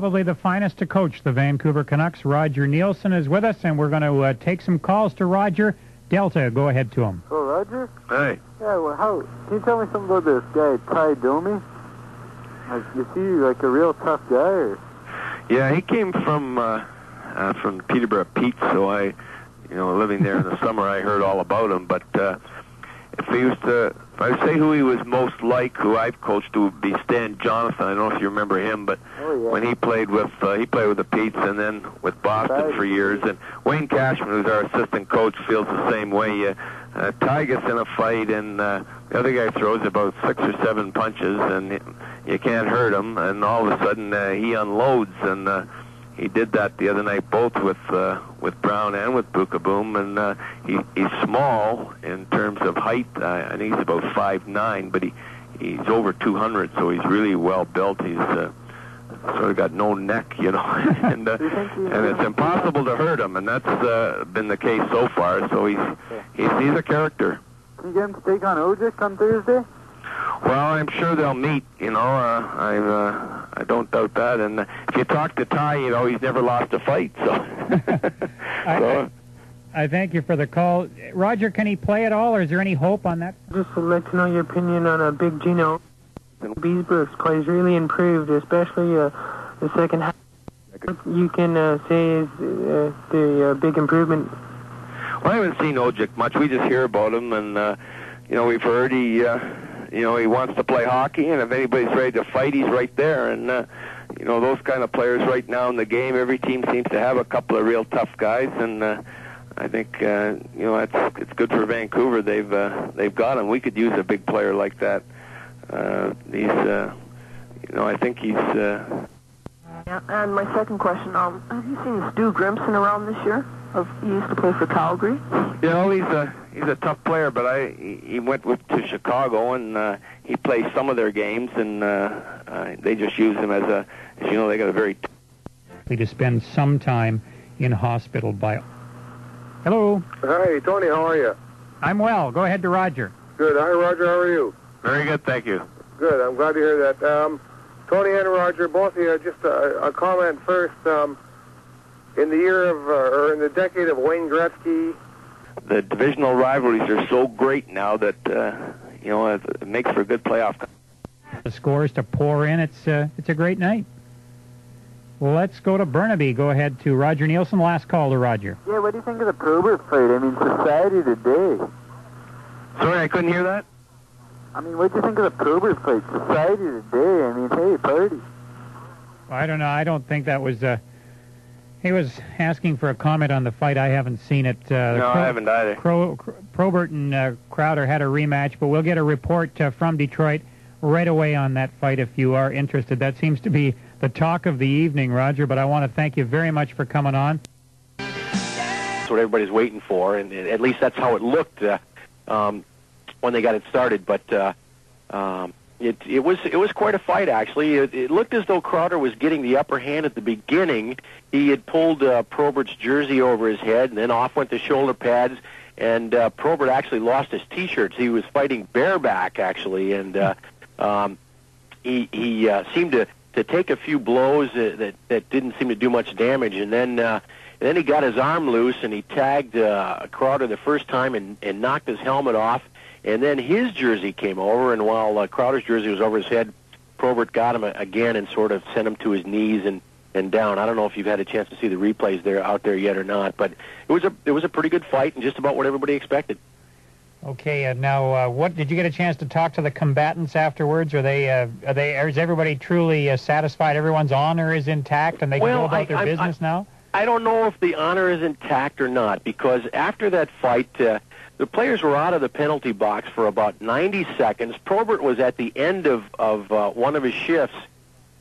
Probably the finest to coach the Vancouver Canucks. Roger Neilson is with us, and we're going to take some calls to Roger. Delta, go ahead to him. Oh, Roger? Hey. Yeah, well, can you tell me something about this guy, Domi? Is he like a real tough guy? Or? Yeah, he came from Peterborough Pete, so living there in the summer, I heard all about him. But if I would say who he was most like, who I've coached, it would be Stan Jonathan. I don't know if you remember him, but when he played with the Petes and then with Boston for years. And Wayne Cashman, who's our assistant coach, feels the same way. Ty gets in a fight, and the other guy throws about 6 or 7 punches, and you can't hurt him. And all of a sudden, he unloads, and he did that the other night, both with Brown and with Bukaboom. And he's small in terms of height. I think he's about 5'9", but he's over 200, so he's really well built. He's sort of got no neck, and it's impossible to hurt him, and that's been the case so far. So he's a character. Can you get him to take on Ojic on Thursday? Well, I'm sure they'll meet. I don't doubt that. And if you talk to Ty, he's never lost a fight. So, I thank you for the call, Roger. Can he play at all, or is there any hope on that? Just would like to know your opinion on a Big Gino. Beesbrook's play's really improved, especially the second half. You can say is the big improvement. Well, I haven't seen Ojic much. We just hear about him, and we've heard he wants to play hockey, and if anybody's ready to fight, he's right there. And those kind of players right now in the game, every team seems to have a couple of real tough guys, and I think it's good for Vancouver. They've got him. We could use a big player like that. I think he's. Yeah, and my second question: have you seen Stu Grimson around this year? He used to play for Calgary. He's a tough player, but he went to Chicago, and he plays some of their games, and they just use him as they got a very. To spend some time in hospital by. Hello. Hi, Tony. How are you? I'm well. Go ahead to Roger. Good. Hi, Roger. How are you? Very good, thank you. Good. I'm glad to hear that. Tony and Roger, both of you, just a comment first. In the year of, or in the decade of Wayne Gretzky, the divisional rivalries are so great now that it makes for a good playoff. The scores to pour in. It's a great night. Well, let's go to Burnaby. Go ahead to Roger Neilson. Last call to Roger. Yeah, what do you think of the Probert fight? I mean, society today. Sorry, I couldn't hear that. I mean, what do you think of the Probert fight? Society today. I mean, hey, party. Well, I don't know. I don't think that was. He was asking for a comment on the fight. I haven't seen it. No, I haven't either. Probert and Crowder had a rematch, but we'll get a report from Detroit right away on that fight if you are interested. That seems to be the talk of the evening, Roger, but I want to thank you very much for coming on. That's what everybody's waiting for, and at least that's how it looked when they got it started. But it was quite a fight, actually. It looked as though Crowder was getting the upper hand at the beginning. He had pulled Probert's jersey over his head, and then off went the shoulder pads, and Probert actually lost his T-shirts. He was fighting bareback, actually, and he seemed to take a few blows that didn't seem to do much damage, and then he got his arm loose, and he tagged Crowder the first time and knocked his helmet off. And then his jersey came over, and while Crowder's jersey was over his head, Probert got him again and sort of sent him to his knees and down. I don't know if you've had a chance to see the replays out there yet or not, but it was a pretty good fight and just about what everybody expected. Okay, now what did you get a chance to talk to the combatants afterwards? Is everybody truly satisfied? Everyone's honor is intact, and they can go about their business now? I don't know if the honor is intact or not, because after that fight, the players were out of the penalty box for about 90 seconds. Probert was at the end of one of his shifts,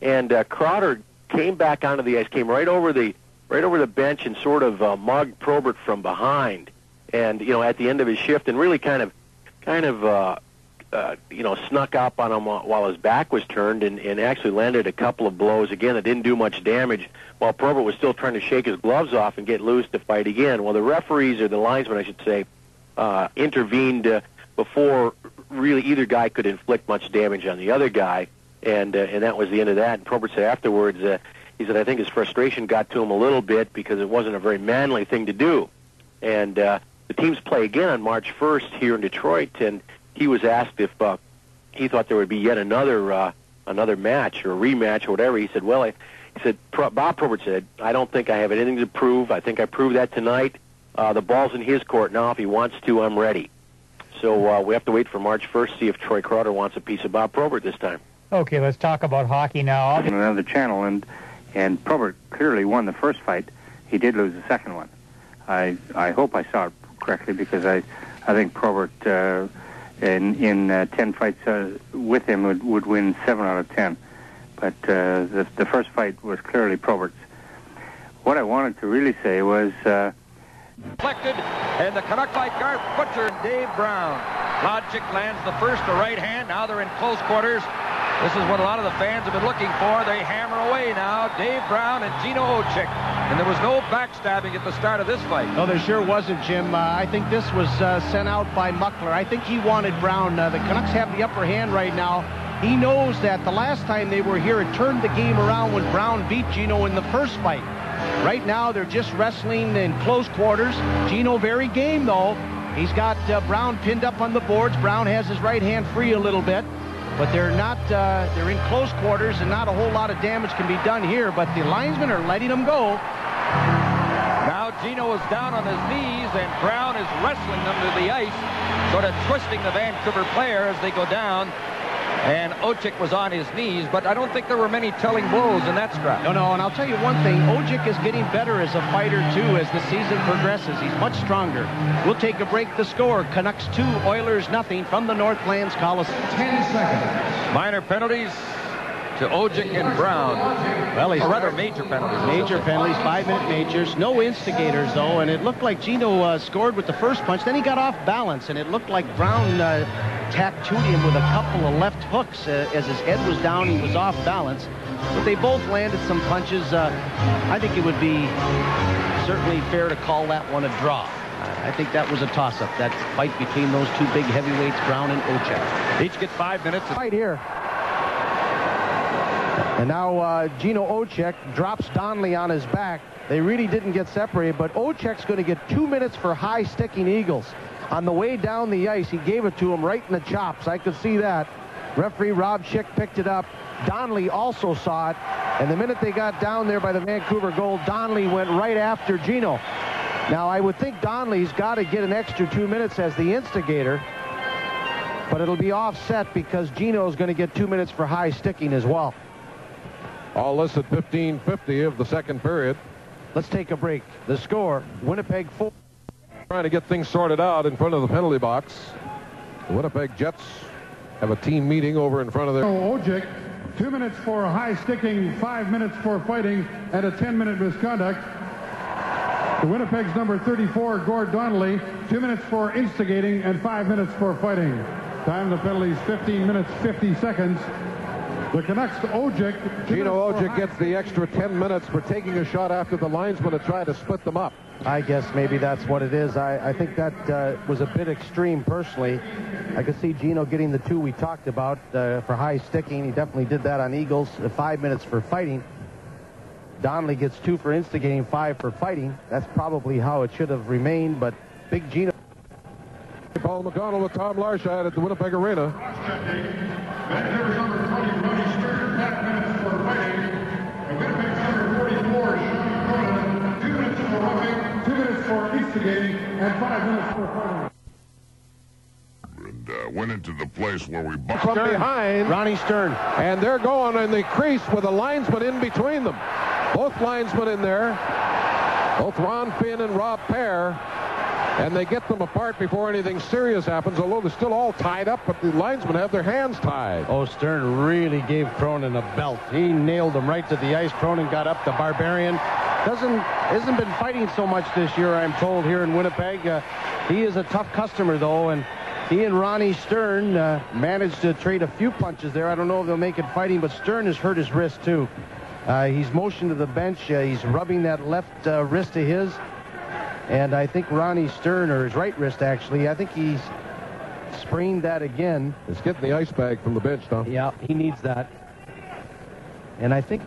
and Crowder came back onto the ice, came right over the bench, and sort of mugged Probert from behind. And at the end of his shift, and really kind of snuck up on him while his back was turned, and actually landed a couple of blows again that didn't do much damage, while Probert was still trying to shake his gloves off and get loose to fight again. Well, the referees, or the linesmen, I should say, intervened before really either guy could inflict much damage on the other guy, and that was the end of that. And Probert said afterwards he said, I think his frustration got to him a little bit because it wasn't a very manly thing to do. And the teams play again on March 1st here in Detroit, and he was asked if he thought there would be yet another match or a rematch or whatever. He said, well, he said, Bob Probert said, I don't think I have anything to prove. I think I proved that tonight. The ball's in his court now. If he wants to, I'm ready. So we have to wait for March 1st, see if Troy Crowder wants a piece of Bob Probert this time. Okay, let's talk about hockey now. On another channel, and Probert clearly won the first fight. He did lose the second one. I hope I saw it correctly, because I think Probert in 10 fights with him would win 7 out of 10. But the first fight was clearly Probert's. What I wanted to really say was... Deflected, and the Canuck by Garth Butcher and Dave Brown. Logic lands the first, the right hand. Now they're in close quarters. This is what a lot of the fans have been looking for. They hammer away now, Dave Brown and Gino Oczyk. And there was no backstabbing at the start of this fight. No, there sure wasn't, Jim. I think this was sent out by Muckler. I think he wanted Brown. The Canucks have the upper hand right now. He knows that the last time they were here, it turned the game around when Brown beat Gino in the first fight. Right now, they're just wrestling in close quarters. Gino very game, though. He's got Brown pinned up on the boards. Brown has his right hand free a little bit. But they're not, they're in close quarters, and not a whole lot of damage can be done here. But the linesmen are letting them go. Now Gino is down on his knees, and Brown is wrestling them to the ice, sort of twisting the Vancouver player as they go down. And Oczyk was on his knees, but I don't think there were many telling blows in that scrap. No, and I'll tell you one thing. Oczyk is getting better as a fighter, too, as the season progresses. He's much stronger. We'll take a break. The score, Canucks 2, Oilers nothing from the Northlands Coliseum. 10 seconds. Minor penalties to Oczyk and Brown. Well, or rather, major penalties. Major penalties, 5-minute majors. No instigators, though, and it looked like Gino scored with the first punch. Then he got off balance, and it looked like Brown tattooed him with a couple of left hooks. As his head was down, he was off balance. But they both landed some punches. I think it would be certainly fair to call that one a draw. I think that was a toss-up, that fight between those two big heavyweights, Brown and Oczyk. Each get 5 minutes. Right here. And now Gino Oczyk drops Donnelly on his back. They really didn't get separated, but Ochek's going to get 2 minutes for high-sticking Eagles. On the way down the ice, he gave it to him right in the chops. I could see that. Referee Rob Schick picked it up. Donnelly also saw it. And the minute they got down there by the Vancouver goal, Donnelly went right after Gino. Now, I would think Donnelly's got to get an extra 2 minutes as the instigator. But it'll be offset because Gino's going to get 2 minutes for high-sticking as well. All this at 15:50 of the second period. Let's take a break. The score, Winnipeg 4. Trying to get things sorted out in front of the penalty box. The Winnipeg Jets have a team meeting over in front of their... Oczyk, 2 minutes for high sticking, 5 minutes for fighting, and a 10-minute misconduct. The Winnipeg's number 34, Gord Donnelly, 2 minutes for instigating and 5 minutes for fighting. Time the penalties, 15 minutes, 50 seconds. The Canucks, Oczyk. Gino Oczyk gets the extra 10 minutes for taking a shot after the linesman had tried to split them up. I guess maybe that's what it is. I think that was a bit extreme, personally. I could see Gino getting the 2 we talked about for high sticking. He definitely did that on Eagles. 5 minutes for fighting. Donnelly gets 2 for instigating, 5 for fighting. That's probably how it should have remained, but big Gino. Paul McConnell with Tom Larshad at the Winnipeg Arena. Vancouver's number 20, Brody Stern, 5 minutes for fighting. And Winnipeg's number 44, Sean Cronin, 2 minutes for roughing, 2 minutes for instigating, and 5 minutes for fighting. And went into the place where we bumped. From behind, Ronnie Stern. And they're going in the crease with a linesman in between them. Both linesmen in there. Both Ron Finn and Rob Pear. And they get them apart before anything serious happens, although they're still all tied up, but the linesmen have their hands tied. Oh, Stern really gave Cronin a belt. He nailed him right to the ice. Cronin got up. The Barbarian hasn't been fighting so much this year, I'm told, here in Winnipeg. He is a tough customer, though, and he and Ronnie Stern managed to trade a few punches there. I don't know if they'll make it fighting, but Stern has hurt his wrist, too. He's motioned to the bench. He's rubbing that left wrist of his. And I think Ronnie Stern, or his right wrist, actually, I think he's sprained that again. It's getting the ice bag from the bench, Tom. Yeah, he needs that. And I think...